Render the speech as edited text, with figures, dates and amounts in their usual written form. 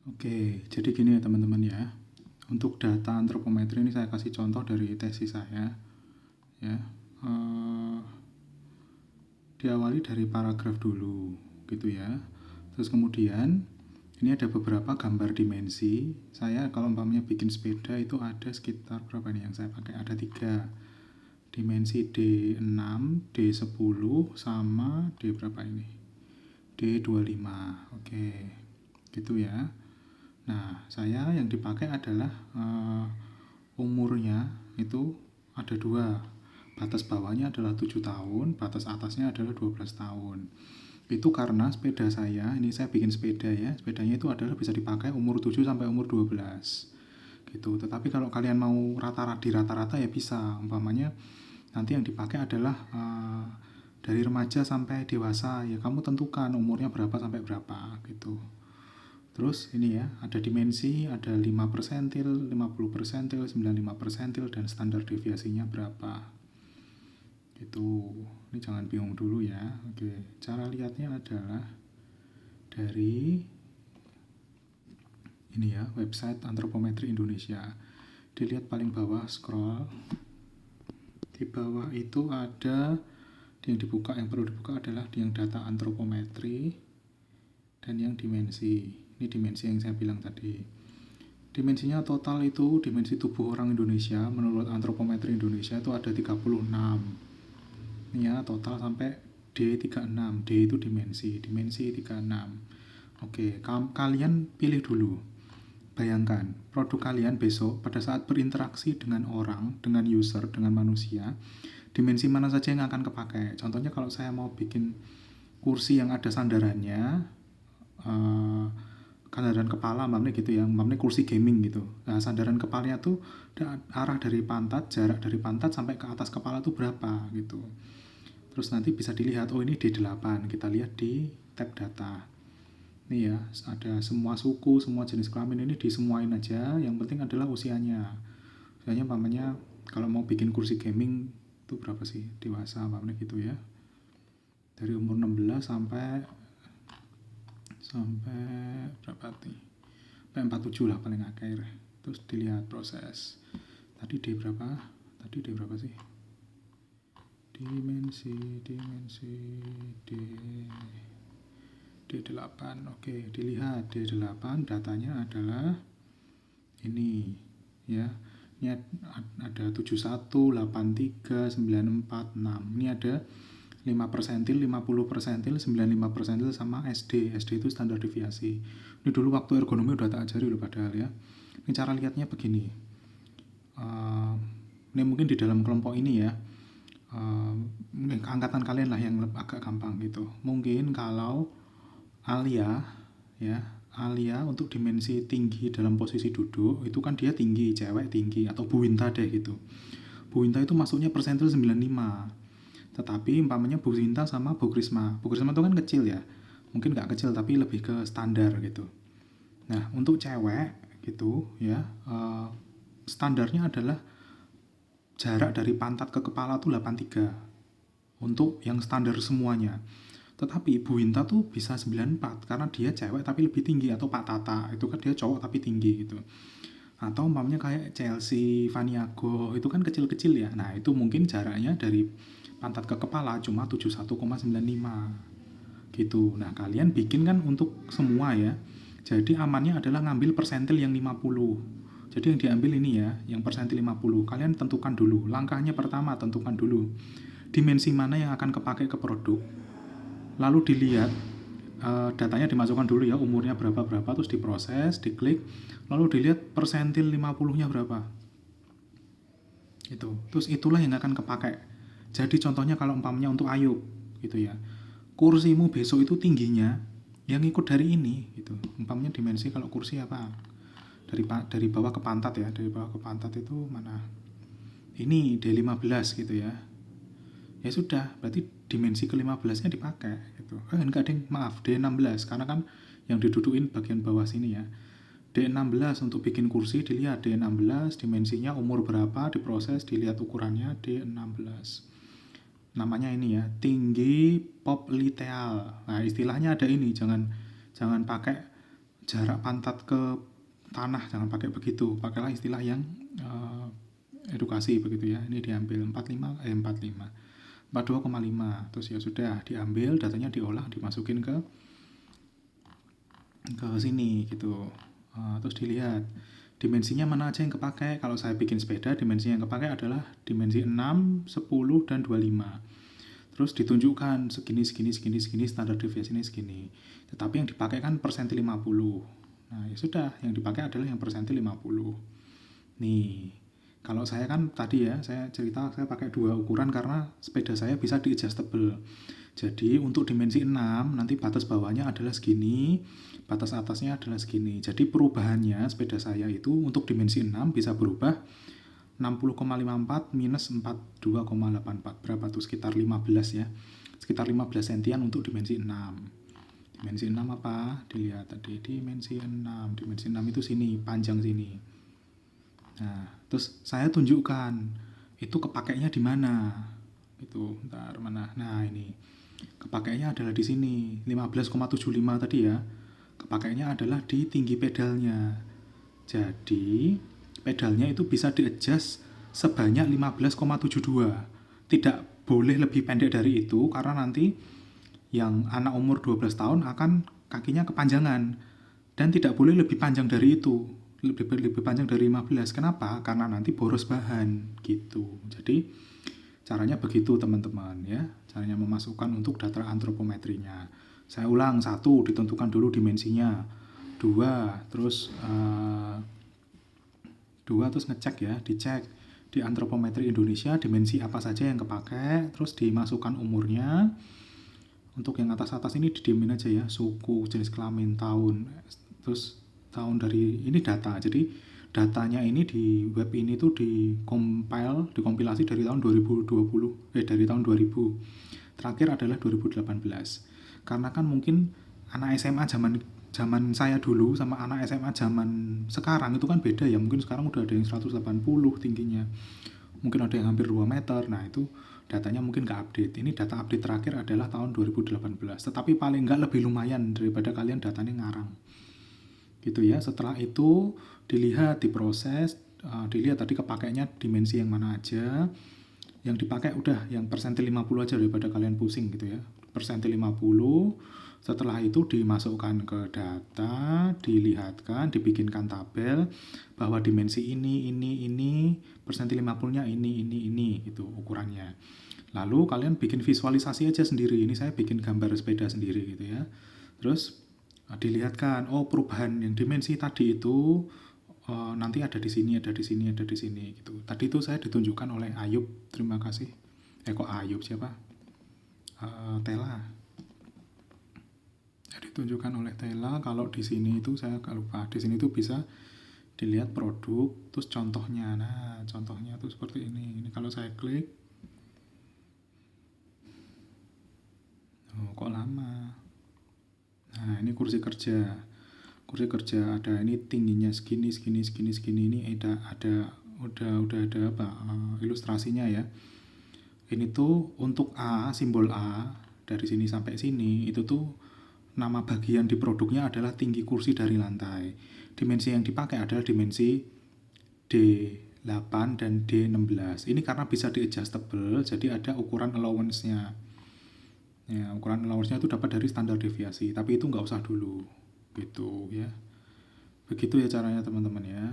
Oke, jadi gini ya teman-teman ya. Untuk data antropometri ini saya kasih contoh dari tesis saya. Ya, eh, diawali dari paragraf dulu, gitu ya. Terus kemudian ini ada beberapa gambar dimensi. Saya kalau umpamanya bikin sepeda itu ada sekitar berapa nih yang saya pakai? Ada 3 dimensi D6, D10 sama D berapa ini? D25. Oke, gitu ya. Nah, saya yang dipakai adalah umurnya itu ada 2. Batas bawahnya adalah 7 tahun, batas atasnya adalah 12 tahun. Itu karena sepeda saya, ini saya bikin sepeda ya, sepedanya itu adalah bisa dipakai umur 7 sampai umur 12. Gitu. Tetapi kalau kalian mau rata-rata ya bisa. Umpamanya nanti yang dipakai adalah dari remaja sampai dewasa, ya kamu tentukan umurnya berapa sampai berapa gitu. Terus ini ya, ada dimensi, ada 5 persentil, 50 persentil, 95 persentil, dan standar deviasinya berapa. Gitu. Ini jangan bingung dulu ya. Oke, cara lihatnya adalah dari ini ya, website Antropometri Indonesia. Dilihat paling bawah, scroll. Di bawah itu ada yang dibuka, yang perlu dibuka adalah yang data antropometri dan yang dimensi. Ini dimensi yang saya bilang tadi. Dimensinya total itu, dimensi tubuh orang Indonesia menurut Antropometri Indonesia itu ada 36. Ini ya, total sampai D36. D itu dimensi 36. Oke, kalian pilih dulu. Bayangkan, produk kalian besok pada saat berinteraksi dengan orang, dengan user, dengan manusia, dimensi mana saja yang akan kepakai. Contohnya kalau saya mau bikin kursi yang ada sandarannya, sandaran kepala umpamanya gitu ya, umpamanya kursi gaming gitu. Nah, sandaran kepalanya tuh arah dari pantat, jarak dari pantat sampai ke atas kepala tuh berapa gitu. Terus nanti bisa dilihat, oh ini D8, kita lihat di tab data. Ini ya, ada semua suku, semua jenis kelamin ini disemuain aja, yang penting adalah usianya. Usianya umpamanya kalau mau bikin kursi gaming itu berapa sih? Dewasa umpamanya gitu ya. Dari umur 16 sampai berapa nih? Sampai 47 lah paling akhir. Terus dilihat proses. Tadi D berapa? Tadi D berapa sih? Dimensi D D8. Oke, dilihat D8 datanya adalah ini ya. Ini ada 71, 83, 94, 6. Ini ada 5 persentil, 50 persentil, 95 persentil sama SD. SD itu standar deviasi. Ini dulu waktu ergonomi udah tak ajari loh padahal ya. Ini cara lihatnya begini. Ini mungkin di dalam kelompok ini ya. Angkatan kalian lah yang agak gampang gitu. Mungkin kalau Alia ya, Alia untuk dimensi tinggi dalam posisi duduk itu kan dia tinggi, cewek tinggi, atau Bu Winta deh gitu. Bu Winta itu masuknya persentil 95. Tetapi umpamanya Bu Winta sama Bu Krisma itu kan kecil ya, mungkin nggak kecil tapi lebih ke standar gitu. Nah untuk cewek gitu ya, standarnya adalah jarak dari pantat ke kepala tuh 83 untuk yang standar semuanya. Tetapi Bu Winta tuh bisa 94 karena dia cewek tapi lebih tinggi, atau Pak Tata itu kan dia cowok tapi tinggi gitu. Atau umpamanya kayak Chelsea, Vaniago itu kan kecil-kecil ya. Nah, itu mungkin jaraknya dari pantat ke kepala cuma 71,95 gitu. Nah, kalian bikin kan untuk semua ya. Jadi amannya adalah ngambil persentil yang 50. Jadi yang diambil ini ya, yang persentil 50. Kalian tentukan dulu. Langkahnya pertama tentukan dulu dimensi mana yang akan kepakai ke produk. Lalu dilihat datanya dimasukkan dulu ya, umurnya berapa terus diproses, diklik, lalu dilihat persentil 50-nya berapa. Itu. Terus itulah yang akan kepakai. Jadi contohnya kalau umpamanya untuk Ayub gitu ya. Kursimu besok itu tingginya yang ikut dari ini gitu. Umpamanya dimensi kalau kursi apa? Dari bawah ke pantat ya, dari bawah ke pantat itu mana? Ini D15 gitu ya. Ya sudah, berarti dimensi ke-15-nya dipakai gitu. Enggak ding, maaf, D16 karena kan yang didudukin bagian bawah sini ya. D16 untuk bikin kursi dilihat D16, dimensinya umur berapa, diproses, dilihat ukurannya D16. Namanya ini ya, tinggi popliteal. Nah, istilahnya ada ini, jangan pakai jarak pantat ke tanah, jangan pakai begitu, pakailah istilah yang edukasi begitu ya. Ini diambil 42,5, terus ya sudah diambil datanya, diolah, dimasukin ke sini gitu. Terus dilihat dimensinya mana aja yang kepakai. Kalau saya bikin sepeda, dimensi yang kepakai adalah dimensi 6, 10, dan 25. Terus ditunjukkan segini, standar deviasinya segini. Tetapi yang dipakai kan persentil 50. Nah ya sudah, yang dipakai adalah yang persentil 50. Nih, kalau saya kan tadi ya, saya cerita saya pakai 2 ukuran karena sepeda saya bisa di-adjustable. Jadi untuk dimensi 6, nanti batas bawahnya adalah segini, batas atasnya adalah segini. Jadi perubahannya sepeda saya itu untuk dimensi 6 bisa berubah 60,54 minus 42,84. Berapa tuh? Sekitar 15 ya. Sekitar 15 sentian untuk dimensi 6. Dimensi 6 apa? Dilihat tadi, dimensi 6. Dimensi 6 itu sini, panjang sini. Nah, terus saya tunjukkan itu kepakainya di mana. Itu, bentar mana? Nah, ini. Kepakainya adalah di sini, 15,75 tadi ya. Kepakainya adalah di tinggi pedalnya. Jadi, pedalnya itu bisa di-adjust sebanyak 15,72. Tidak boleh lebih pendek dari itu karena nanti yang anak umur 12 tahun akan kakinya kepanjangan. Dan tidak boleh lebih panjang dari itu. Lebih panjang dari 15. Kenapa? Karena nanti boros bahan gitu. Jadi caranya begitu teman-teman ya. Caranya memasukkan untuk data antropometrinya. Saya ulang, 1 ditentukan dulu dimensinya. 2 terus ngecek ya, dicek di Antropometri Indonesia dimensi apa saja yang kepakai, terus dimasukkan umurnya. Untuk yang atas-atas ini didiemin aja ya, suku, jenis kelamin, tahun, terus tahun dari ini data. Jadi datanya ini di web ini tuh dikompilasi dari tahun 2020, dari tahun 2000. Terakhir adalah 2018. Karena kan mungkin anak SMA zaman saya dulu sama anak SMA zaman sekarang itu kan beda ya. Mungkin sekarang udah ada yang 180 tingginya. Mungkin ada yang hampir 2 meter. Nah, itu datanya mungkin nggak update. Ini data update terakhir adalah tahun 2018. Tetapi paling nggak lebih lumayan daripada kalian datanya ngarang. Gitu ya. Setelah itu dilihat, diproses, dilihat tadi kepakainya dimensi yang mana aja. Yang dipakai udah yang persentil 50 aja daripada kalian pusing gitu ya. Persentil 50. Setelah itu dimasukkan ke data, dilihatkan, dibikinkan tabel bahwa dimensi ini, persentil 50-nya ini gitu ukurannya. Lalu kalian bikin visualisasi aja sendiri. Ini saya bikin gambar sepeda sendiri gitu ya. Terus dilihatkan, oh perubahan yang dimensi tadi itu nanti ada di sini gitu. Tadi itu saya ditunjukkan oleh Ayub, terima kasih. Kok Ayub siapa? Tela. Ditunjukkan oleh Tela. Kalau di sini itu saya agak lupa. Di sini itu bisa dilihat produk, terus contohnya. Nah, contohnya tuh seperti ini. Ini kalau saya klik, kok lama. Nah, ini kursi kerja. Kursi kerja ada ini tingginya segini. Ini udah ada apa? Ilustrasinya ya. Ini tuh untuk A, simbol A dari sini sampai sini itu tuh nama bagian di produknya adalah tinggi kursi dari lantai. Dimensi yang dipakai adalah dimensi D8 dan D16. Ini karena bisa di-adjustable, jadi ada ukuran allowance-nya. Ya, ukuran allowance-nya itu dapat dari standar deviasi, tapi itu nggak usah dulu. Gitu ya. Begitu ya caranya teman-teman ya.